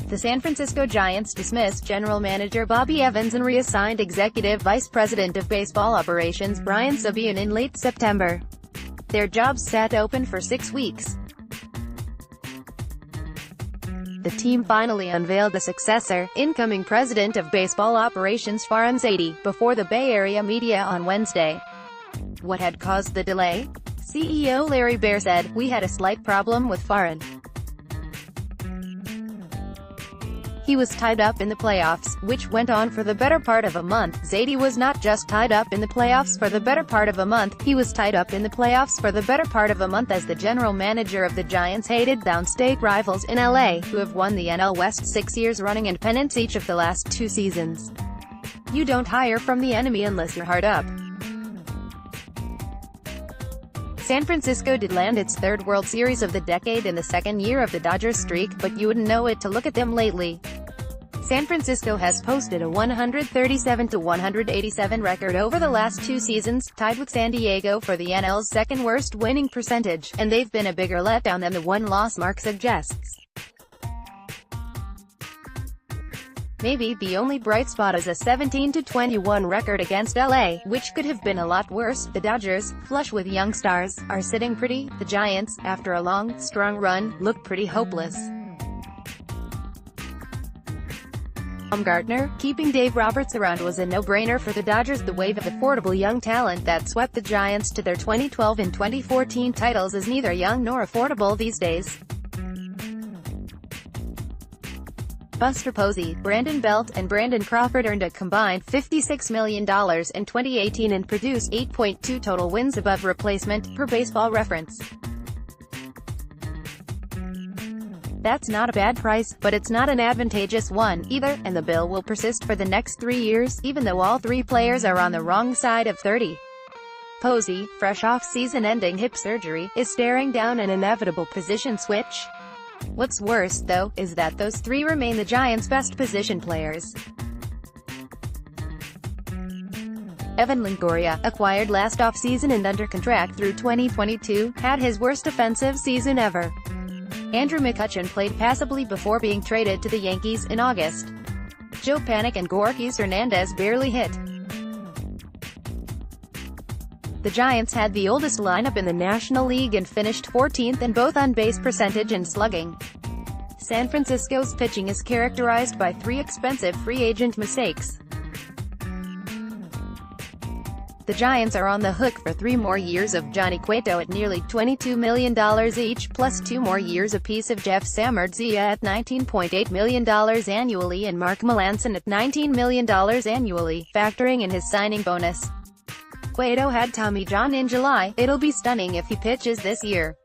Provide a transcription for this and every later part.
The San Francisco Giants dismissed general manager Bobby Evans and reassigned executive vice president of baseball operations Brian Sabean in late September. Their jobs sat open for 6 weeks. The team finally unveiled a successor, incoming president of baseball operations Farhan Zaidi, before the Bay Area media on Wednesday. What had caused the delay? CEO Larry Baer said, "We had a slight problem with Farhan. He was tied up in the playoffs, which went on for the better part of a month." Zaidi was not just tied up in the playoffs for the better part of a month, he was tied up in the playoffs for the better part of a month as the general manager of the Giants hated downstate rivals in LA, who have won the NL West 6 years running and pennants each of the last 2 seasons. You don't hire from the enemy unless you're hard up. San Francisco did land its 3rd World Series of the decade in the 2nd year of the Dodgers streak, but you wouldn't know it to look at them lately. San Francisco has posted a 137-187 record over the last 2 seasons, tied with San Diego for the NL's 2nd worst winning percentage, and they've been a bigger letdown than the one-loss mark suggests. Maybe the only bright spot is a 17-21 record against LA, which could have been a lot worse. The Dodgers, flush with young stars, are sitting pretty. The Giants, after a long, strong run, look pretty hopeless. Bumgarner, keeping Dave Roberts around was a no-brainer for the Dodgers. The wave of affordable young talent that swept the Giants to their 2012 and 2014 titles is neither young nor affordable these days. Buster Posey, Brandon Belt, and Brandon Crawford earned a combined $56 million in 2018 and produced 8.2 total wins above replacement, per Baseball Reference. That's not a bad price, but it's not an advantageous one, either, and the bill will persist for the next 3 years, even though all 3 players are on the wrong side of 30. Posey, fresh off season-ending hip surgery, is staring down an inevitable position switch. What's worse, though, is that those 3 remain the Giants' best position players. Evan Longoria, acquired last offseason and under contract through 2022, had his worst offensive season ever. Andrew McCutchen played passably before being traded to the Yankees in August. Joe Panik and Gorkis Hernandez barely hit. The Giants had the oldest lineup in the National League and finished 14th in both on-base percentage and slugging. San Francisco's pitching is characterized by 3 expensive free agent mistakes. The Giants are on the hook for 3 more years of Johnny Cueto at nearly $22 million each, plus 2 more years apiece of Jeff Samardzija at $19.8 million annually and Mark Melancon at $19 million annually, factoring in his signing bonus. Cueto had Tommy John in July. It'll be stunning if he pitches this year.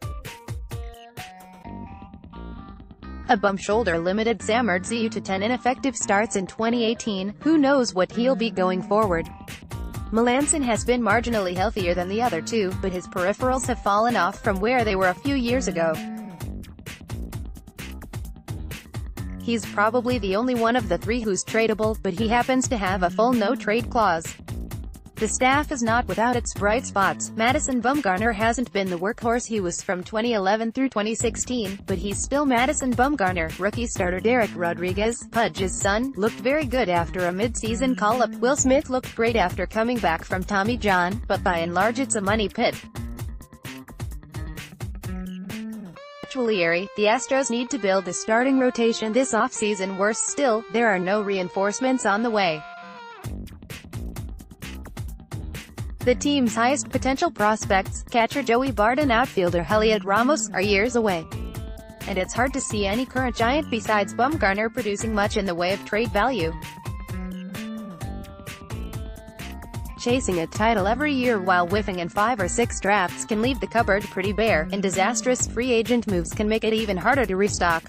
A bum shoulder limited Samardzija to 10 ineffective starts in 2018. Who knows what he'll be going forward. Melancon has been marginally healthier than the other 2, but his peripherals have fallen off from where they were a few years ago. He's probably the only one of the 3 who's tradable, but he happens to have a full no-trade clause. The staff is not without its bright spots. Madison Bumgarner hasn't been the workhorse he was from 2011 through 2016, but he's still Madison Bumgarner. Rookie starter Derek Rodriguez, Pudge's son, looked very good after a mid-season call-up. Will Smith looked great after coming back from Tommy John, but by and large it's a money pit. The Astros need to build a starting rotation this offseason. Worse still, there are no reinforcements on the way. The team's highest potential prospects, catcher Joey Bart and outfielder Heliot Ramos, are years away. And it's hard to see any current Giant besides Bumgarner producing much in the way of trade value. Chasing a title every year while whiffing in 5 or 6 drafts can leave the cupboard pretty bare, and disastrous free agent moves can make it even harder to restock.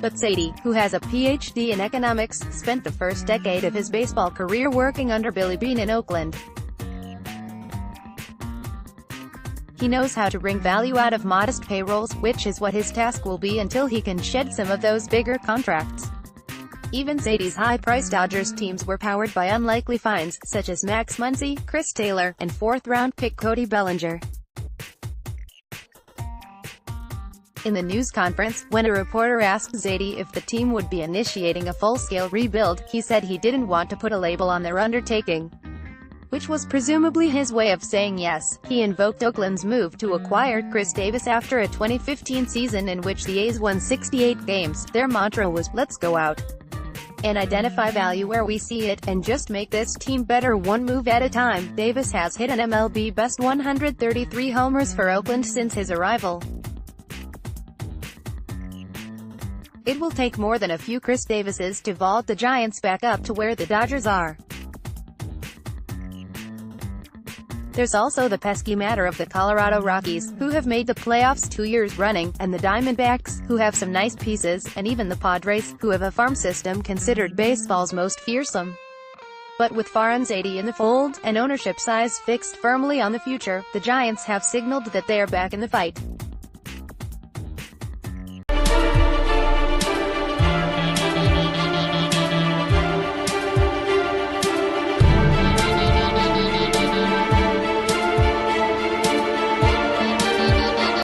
But Zaidi, who has a Ph.D. in economics, spent the first decade of his baseball career working under Billy Beane in Oakland. He knows how to wring value out of modest payrolls, which is what his task will be until he can shed some of those bigger contracts. Even Zaidi's high-priced Dodgers teams were powered by unlikely finds, such as Max Muncy, Chris Taylor, and 4th-round pick Cody Bellinger. In the news conference, when a reporter asked Zaidi if the team would be initiating a full-scale rebuild, he said he didn't want to put a label on their undertaking, which was presumably his way of saying yes. He invoked Oakland's move to acquire Chris Davis after a 2015 season in which the A's won 68 games. Their mantra was, "Let's go out and identify value where we see it, and just make this team better one move at a time." Davis has hit an MLB best 133 homers for Oakland since his arrival. It will take more than a few Chris Davises to vault the Giants back up to where the Dodgers are. There's also the pesky matter of the Colorado Rockies, who have made the playoffs 2 years running, and the Diamondbacks, who have some nice pieces, and even the Padres, who have a farm system considered baseball's most fearsome. But with Farhan Zaidi in the fold, and ownership size fixed firmly on the future, the Giants have signaled that they are back in the fight.